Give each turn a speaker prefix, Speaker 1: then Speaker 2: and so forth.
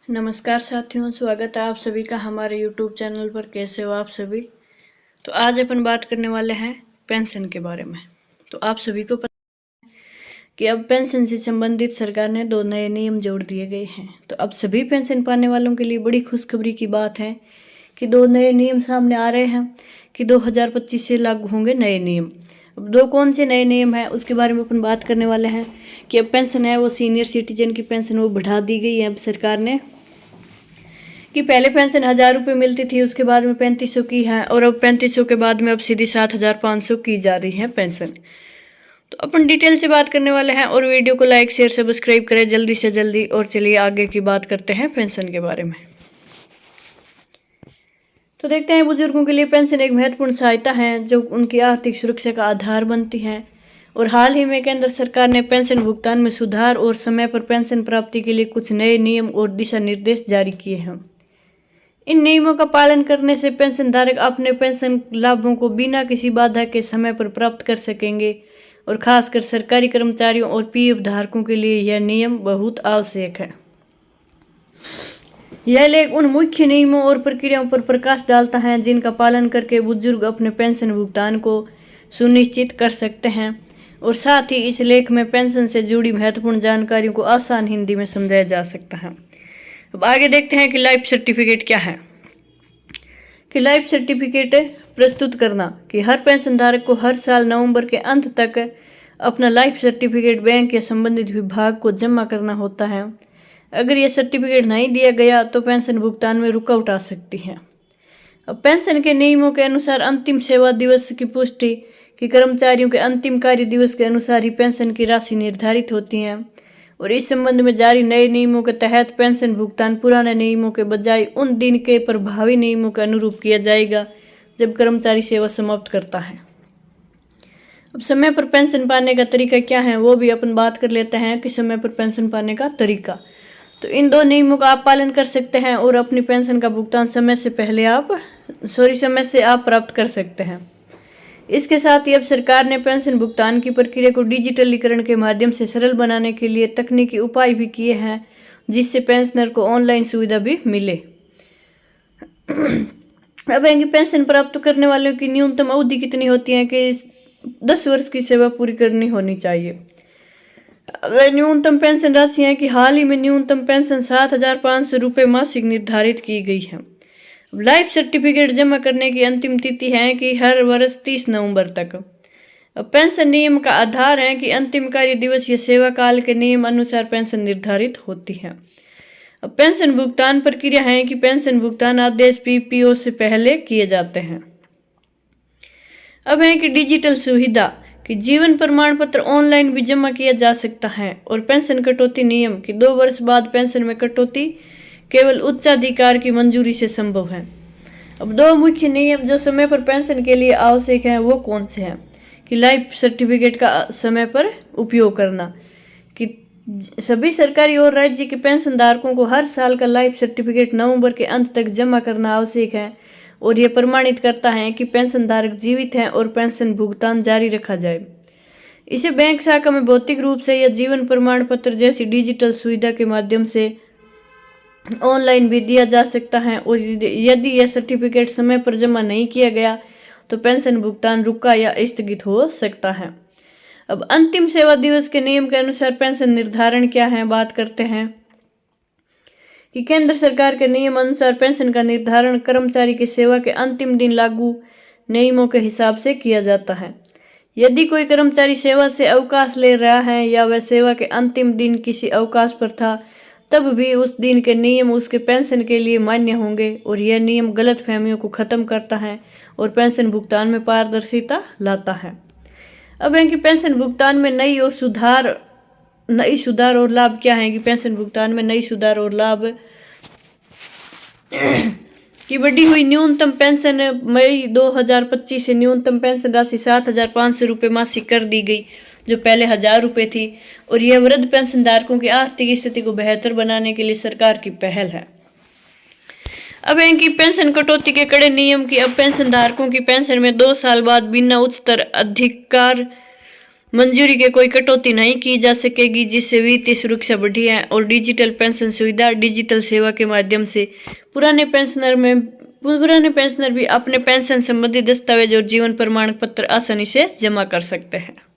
Speaker 1: नमस्कार साथियों, स्वागत है आप सभी का हमारे YouTube चैनल पर। कैसे हो आप सभी? तो आज अपन बात करने वाले हैं पेंशन के बारे में। तो आप सभी को पता है कि अब पेंशन से संबंधित सरकार ने 2 नए नियम जोड़ दिए गए हैं। तो अब सभी पेंशन पाने वालों के लिए बड़ी खुशखबरी की बात है कि 2 नए नियम सामने आ रहे हैं कि 2025 से लागू होंगे नए नियम। अब 2 कौन से नए नियम हैं उसके बारे में अपन बात करने वाले हैं कि अब पेंशन है वो सीनियर सिटीजन की पेंशन वो बढ़ा दी गई है अब सरकार ने, कि पहले पेंशन 1000 रुपये मिलती थी, उसके बाद में 3500 की है और अब 3500 के बाद में अब सीधी 7500 की जा रही है पेंशन। तो अपन डिटेल से बात करने वाले हैं और वीडियो को लाइक शेयर सब्सक्राइब करें जल्दी से जल्दी। और चलिए आगे की बात करते हैं पेंशन के बारे में। तो देखते हैं, बुजुर्गों के लिए पेंशन एक महत्वपूर्ण सहायता है जो उनकी आर्थिक सुरक्षा का आधार बनती है। और हाल ही में केंद्र सरकार ने पेंशन भुगतान में सुधार और समय पर पेंशन प्राप्ति के लिए कुछ नए नियम और दिशा निर्देश जारी किए हैं। इन नियमों का पालन करने से पेंशनधारक अपने पेंशन लाभों को बिना किसी बाधा के समय पर प्राप्त कर सकेंगे और खासकर सरकारी कर्मचारियों और पीएफ धारकों के लिए यह नियम बहुत आवश्यक है। यह लेख उन मुख्य नियमों और प्रक्रियाओं पर प्रकाश डालता है जिनका पालन करके बुजुर्ग अपने पेंशन भुगतान को सुनिश्चित कर सकते हैं। और साथ ही इस लेख में पेंशन से जुड़ी महत्वपूर्ण जानकारियों को आसान हिंदी में समझाया जा सकता है। अब आगे देखते हैं कि लाइफ सर्टिफिकेट क्या है। कि लाइफ सर्टिफिकेट प्रस्तुत करना कि हर पेंशनधारक को हर साल नवंबर के अंत तक अपना लाइफ सर्टिफिकेट बैंक या संबंधित विभाग को जमा करना होता है। अगर यह सर्टिफिकेट नहीं दिया गया तो पेंशन भुगतान में रुकावट आ सकती है। अब पेंशन के नियमों के अनुसार अंतिम सेवा दिवस की पुष्टि कि कर्मचारियों के अंतिम कार्य दिवस के अनुसार ही पेंशन की राशि निर्धारित होती है। और इस संबंध में जारी नए नियमों के तहत पेंशन भुगतान पुराने नियमों के बजाय उन दिन के प्रभावी नियमों के अनुरूप किया जाएगा जब कर्मचारी सेवा समाप्त करता है। अब समय पर पेंशन पाने का तरीका क्या है वो भी अपन बात कर लेते हैं कि समय पर पेंशन पाने का तरीका। तो इन 2 नियमों का आप पालन कर सकते हैं और अपनी पेंशन का भुगतान समय से आप प्राप्त कर सकते हैं। इसके साथ ही अब सरकार ने पेंशन भुगतान की प्रक्रिया को डिजिटलीकरण के माध्यम से सरल बनाने के लिए तकनीकी उपाय भी किए हैं जिससे पेंशनर को ऑनलाइन सुविधा भी मिले। अब इनकी पेंशन प्राप्त करने वालों की न्यूनतम अवधि कितनी होती है कि 10 वर्ष की सेवा पूरी करनी होनी चाहिए। न्यूनतम पेंशन राशि है कि हाल ही में न्यूनतम पेंशन 7500 रुपये मासिक निर्धारित की गई है। लाइफ सर्टिफिकेट जमा करने की अंतिम तिथि है कि हर वर्ष 30 नवंबर तक। अब पेंशन नियम का आधार है कि अंतिम कार्य दिवस या सेवा काल के नियम अनुसार पेंशन निर्धारित होती है। अब पेंशन भुगतान प्रक्रिया है कि पेंशन भुगतान आदेश पीपीओ से पहले किए जाते हैं। अब है कि डिजिटल सुविधा कि जीवन प्रमाण पत्र ऑनलाइन भी जमा किया जा सकता है। और पेंशन कटौती नियम कि 2 वर्ष बाद पेंशन में कटौती केवल उच्चाधिकार की मंजूरी से संभव है। अब 2 मुख्य नियम जो समय पर पेंशन के लिए आवश्यक हैं वो कौन से हैं कि लाइफ सर्टिफिकेट का समय पर उपयोग करना कि सभी सरकारी और राज्य के पेंशन धारकों को हर साल का लाइफ सर्टिफिकेट नवंबर के अंत तक जमा करना आवश्यक है और यह प्रमाणित करता है कि पेंशन धारक जीवित हैं और पेंशन भुगतान जारी रखा जाए। इसे बैंक शाखा में भौतिक रूप से या जीवन प्रमाण पत्र जैसी डिजिटल सुविधा के माध्यम से ऑनलाइन भी दिया जा सकता है। और यदि यह सर्टिफिकेट समय पर जमा नहीं किया गया तो पेंशन भुगतान रुका या स्थगित हो सकता है। अब अंतिम सेवा दिवस के नियम के अनुसार पेंशन निर्धारण क्या है बात करते हैं कि केंद्र सरकार के नियम अनुसार पेंशन का निर्धारण कर्मचारी की सेवा के अंतिम दिन लागू नियमों के हिसाब से किया जाता है। यदि कोई कर्मचारी सेवा से अवकाश ले रहा है या वह सेवा के अंतिम दिन किसी अवकाश पर था तब भी उस दिन के नियम उसके पेंशन के लिए मान्य होंगे। और यह नियम गलतफहमियों को खत्म करता है और पेंशन भुगतान में पारदर्शिता लाता है। अब है कि पेंशन भुगतान में नई सुधार और लाभ क्या है कि पेंशन भुगतान में नई सुधार और लाभ कि बढ़ी हुई न्यूनतम पेंशन मई 2025 से न्यूनतम पेंशन राशि 7500 रुपये मासिक कर दी गई जो पहले 1000 रुपये थी। और यह वृद्ध पेंशन धारकों की आर्थिक स्थिति को बेहतर बनाने के लिए सरकार की पहल है। अब इनकी पेंशन कटौती के कड़े नियम की अब पेंशन धारकों की पेंशन में 2 साल बाद बिना उच्चतर अधिकार मंजूरी के कोई कटौती नहीं की जा सकेगी, जिससे वित्तीय सुरक्षा बढ़ी है। और डिजिटल पेंशन सुविधा, डिजिटल सेवा के माध्यम से पुराने पेंशनर भी अपने पेंशन संबंधी दस्तावेज और जीवन प्रमाण पत्र आसानी से जमा कर सकते हैं।